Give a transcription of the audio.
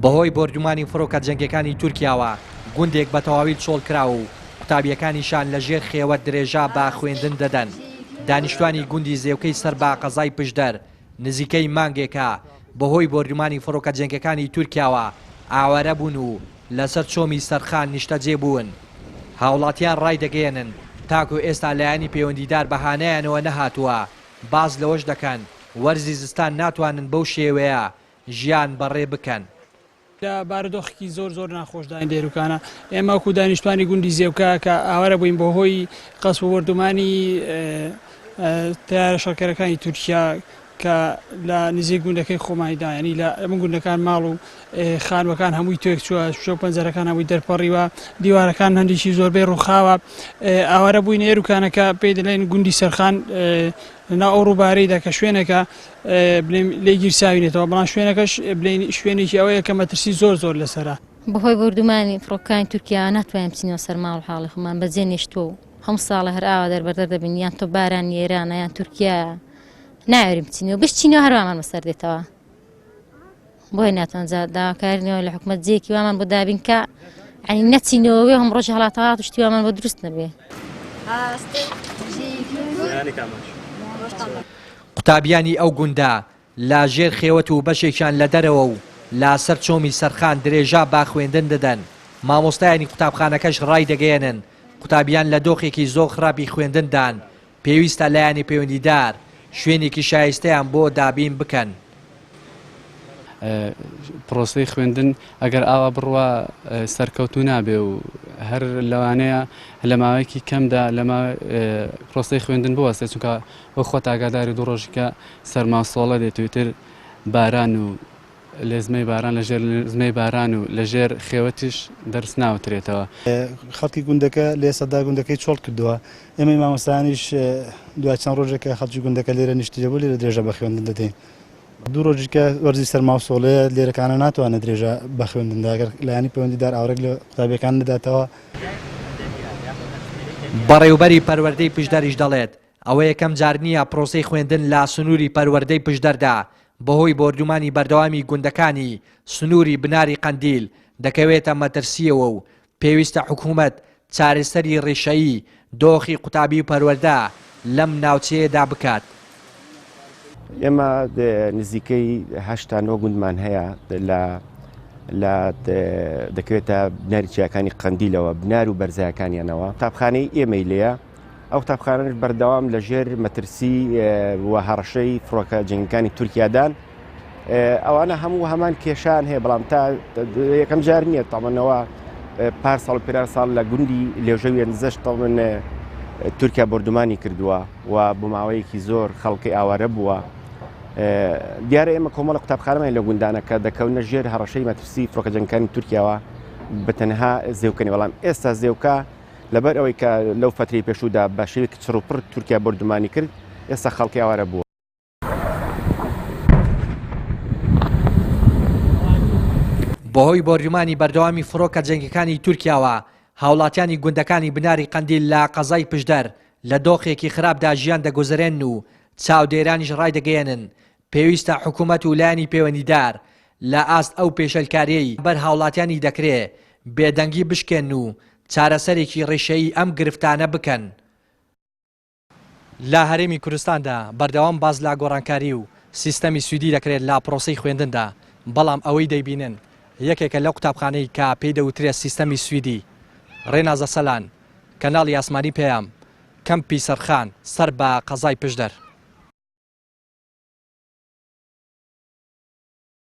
بەهۆی بردومانی فڕۆکە جەنگەکانی تورکیاوە گوندێک بە تەواوی چۆڵکراوە و قوتابیەکانیشان لە ژێر خێوە درێژا با خوێندن دەدەن. دانیشتوانی گوندی زێوکەی سەر بە قەزای پشدەر نزیکەی مانگێکە بەهۆی بردومانی فڕۆکە جەنگەکانی تورکیاوە ئاوارە بوون و لەسەر چۆمی سەرخان نیشتەجێ بوون. هاوڵاتیان ڕای دەگەێنن تاکو ئێستا لایەنی پەیوەندیدار بەهانەیانەوە نەهاتووە باز لەوەش دەکەن وەرزی زستان ناتوانن بەو شێوەیە ژیان بەڕێ بکەن. لە بارودۆخێکی زۆر ناخۆشدان دێروکانە ئێمە وەکو دانیشتوانی گوندی زێوکە کە ئاوارە بووین بەهۆی قەسب و وەردومانی تیارە شەڕکەرەکانی تورکیا کە لە نزیک گوندەکەی خۆمانیدا ینی لە ئەمە گوندەکان ماڵ و خانوەکان هەمووی تۆک چووە شو پەنجەرەکان هەمووی دەرپەڕیوە دیوارەکان هەندێکی زۆربەی ڕووخاوە ئاوارە بووین ئێروکانەکە پێی دەڵێن گوندی سەرخان لەناو ئەو ڕووبارەیدا کە شوێنەکە لێ گیرساوینێتەوە بەڵام شوێنەکەش شوێنێکی ئەوەیە کە مەترسی زۆر لەسەرە. بەهۆی بردومانی فڕۆکەکانی تورکیا ناتوانین بچینەوە سەر ماڵ و حاڵی خۆمان بەجێ نێشتووە و هەموو ساڵە هەر ئاوا دەربەردەر دەبین یان تۆ باران ئێرانە یان تورکیایە ناوێریم بچینەوە بچینەوە هەروەمان بەسەر دێتەوە بۆی ناتوانجا داواکارینەوە لە حکومەت جێکی وامان بۆ دابین کە ینی نەچینەوەوێ هەم ڕۆژ هەڵاتەوات و شتی وامان بۆ دروست نەبێ. قوتابیانی ئەو گوندا لا ژێر خێوەت و بەشێکیان لە دەرەوە و لا سەر چۆمی سەرخان درێژا با خوێندن دەدەن. مامۆستایانی قوتابخانەکەش ڕای دەگەێنن قوتابیان لە دۆخێکی زۆر خراپی خوێندندان پێویستە لایەنی پەیوەندیدار شوێنێکی شایستەیان بۆ دابین بکەن. پرۆسەی خوێندن ئەگەر ئاوا بڕوا سەرکەوتو نابێ و هەر لەوانەیە لە ماوەیەکی کەمدا لە پرۆسەی خوێندن بوەستێت چونکە بۆ خۆت ئاگاداری دوو ڕۆژێکە سەرماسۆڵە دێتویتر باران و لێزمەی باران لەژێر لێزمەی باران و لەژێر خێوەتیش دەرس ناوترێتەوە. خەڵکی گوندەکە لێ سەدا گوندەکەی چۆڵ کردووە ئێمە مامۆستایانیش دوای چەند ڕۆژێکە خەڵکی گوندەکە لێرە نیشتیبوو لێرە درێژە بە خوێندن دەدەین. دوو ڕۆژێکە وەرزی سەرماسۆڵەیە لێرەکانە ناتوانێت درێژە بە خوێندندا ئەگەر لایەنی پەیوەندیدار ئاورێک لە قوتابیەکان نەداتەوە. بەڕێوبەری پەروەردەی پشدەریش دەڵێت ئەوە یەکەم جار نییە پرۆسەی خوێندن لا سنووری پەروەردەی پشدەردا بەهۆی بردومانی بەردەوامی گوندەکانی سنووری بناری قەندیل دەکەوێتە مەترسیەوە و پێویستە حکوومەت چارەسەری ڕێشەیی دۆخی قوتابی و پەروەردە لەم ناوچەیەدا بکات. ئێمە نزیکەی 8 گوندمان هەیە لە دەکەوێتە بناری چیاکانی قەندیلەوە بنار و بەرزایەکانیانەوە قوتابخانەی ئێمەی لێیە ئەو قوتابخانەش بەردەوام لە ژێر مەترسی و هەڕەشەی فڕۆکە جەنگەکانی تورکیادان ئەوانە هەموو هەمان کێشان هەیە بەڵام تا یەکەم جار نییە تاڵمنەوە پار ساڵ پێ ساڵ لە گوندی لێژەوی نزەش تاڵمن تورکیا بردومانی کردووە و بۆ ماوەیەکی زۆر خەڵکی ئاوارە بووە. دیارە ئێمە کۆمەڵە قوتابخانەمان لە گوندانەکە دەکەونە ژێر هەڕەشەی مەترسی فڕۆکە جەنگەکانی تورکیاوە بەتەنها زێوکەنی بەڵام ئێستا زێوکە لەبەر ئەوەی کە لەو فترەی پێشوودا بە شێوەیەکی چڕوپڕ تورکیا بردومانی کرد ئێستا خەڵکی ئاوارە بووە. بەهۆی بردومانی بەردەوامی فڕۆکە جەنگەکانی تورکیاوە هاوڵاتیانی گوندەکانی بناری قەندیل لە قەزای پشدەر لە دۆخێکی خراپدا ژیان دەگوزارێن و چاودێرانیش ڕای دەگەێنن پێویستە حکوومەت و لایەنی پەیوەندیدار لە ئاست ئەو پێشەلکاریەی بەر هاوڵاتیانی دەکرێت بێدەنگی بشکێن و چارەسەرێکی ڕێشەیی ئەم گرفتانە بکەن. لە هەرێمی کوردستاندا بەردەوام باز لە گۆڕانکاری و سیستەمی سوودی دەکرێت لا پرۆسەی خوێندندا بەڵام ئەوەی دەیبینن یەکێکە لە قوتابخانەی کە پێی دەوترێت سیستەمی سویدی. ڕێنازە سەلان کەناڵی ئاسمانی پێیام کەمپی سەرخان سەر بە قەزای پشدەر.